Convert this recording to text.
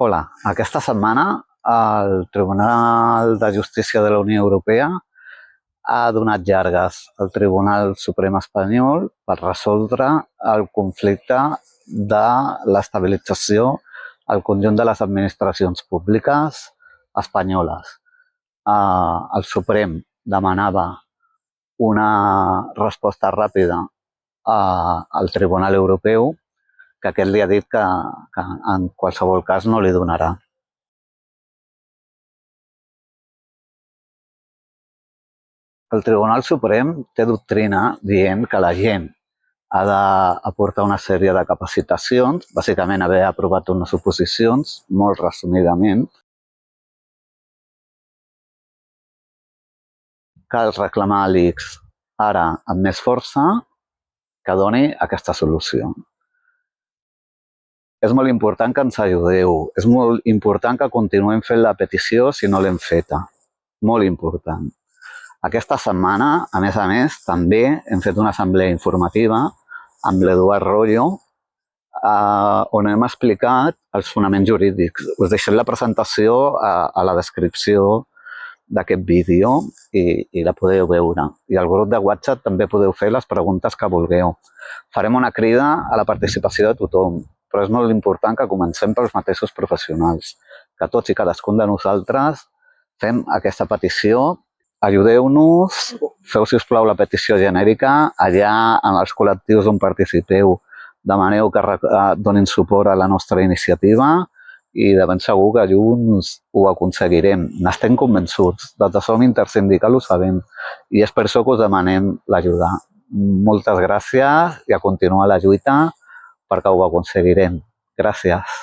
Hola, aquesta setmana el Tribunal de Justícia de la Unió Europea ha donat llargues al Tribunal Suprem espanyol per resoldre el conflicte de l'estabilització al conjunt de les administracions públiques espanyoles. El Suprem demanava una resposta ràpida al Tribunal Europeu, que aquest li ha dit que en qualsevol cas no li donarà. El Tribunal Suprem té doctrina dient que la gent ha d'aportar una sèrie de capacitacions, bàsicament haver aprovat unes oposicions, molt resumidament. Cal reclamar a l'ICS ara amb més força que doni aquesta solució. És molt important que ens ajudeu, és molt important que continuem fent la petició si no l'hem feta, molt important. Aquesta setmana, a més, també hem fet una assemblea informativa amb l'Eduard Royo, on hem explicat els fonaments jurídics. Us deixem la presentació a la descripció d'aquest vídeo i la podeu veure. I al grup de WhatsApp també podeu fer les preguntes que vulgueu. Farem una crida a la participació de tothom, però és molt important que comencem pels mateixos professionals, que tots i cadascun de nosaltres fem aquesta petició. Ajudeu-nos, feu, si us plau, la petició genèrica. Allà, en els col·lectius on participeu, demaneu que donin suport a la nostra iniciativa i de ben segur que junts ho aconseguirem. N'estem convençuts. Des de Som Intersindical ho sabem i és per això que us demanem l'ajuda. Moltes gràcies i a continuar la lluita perquè ho aconseguirem. Gràcies.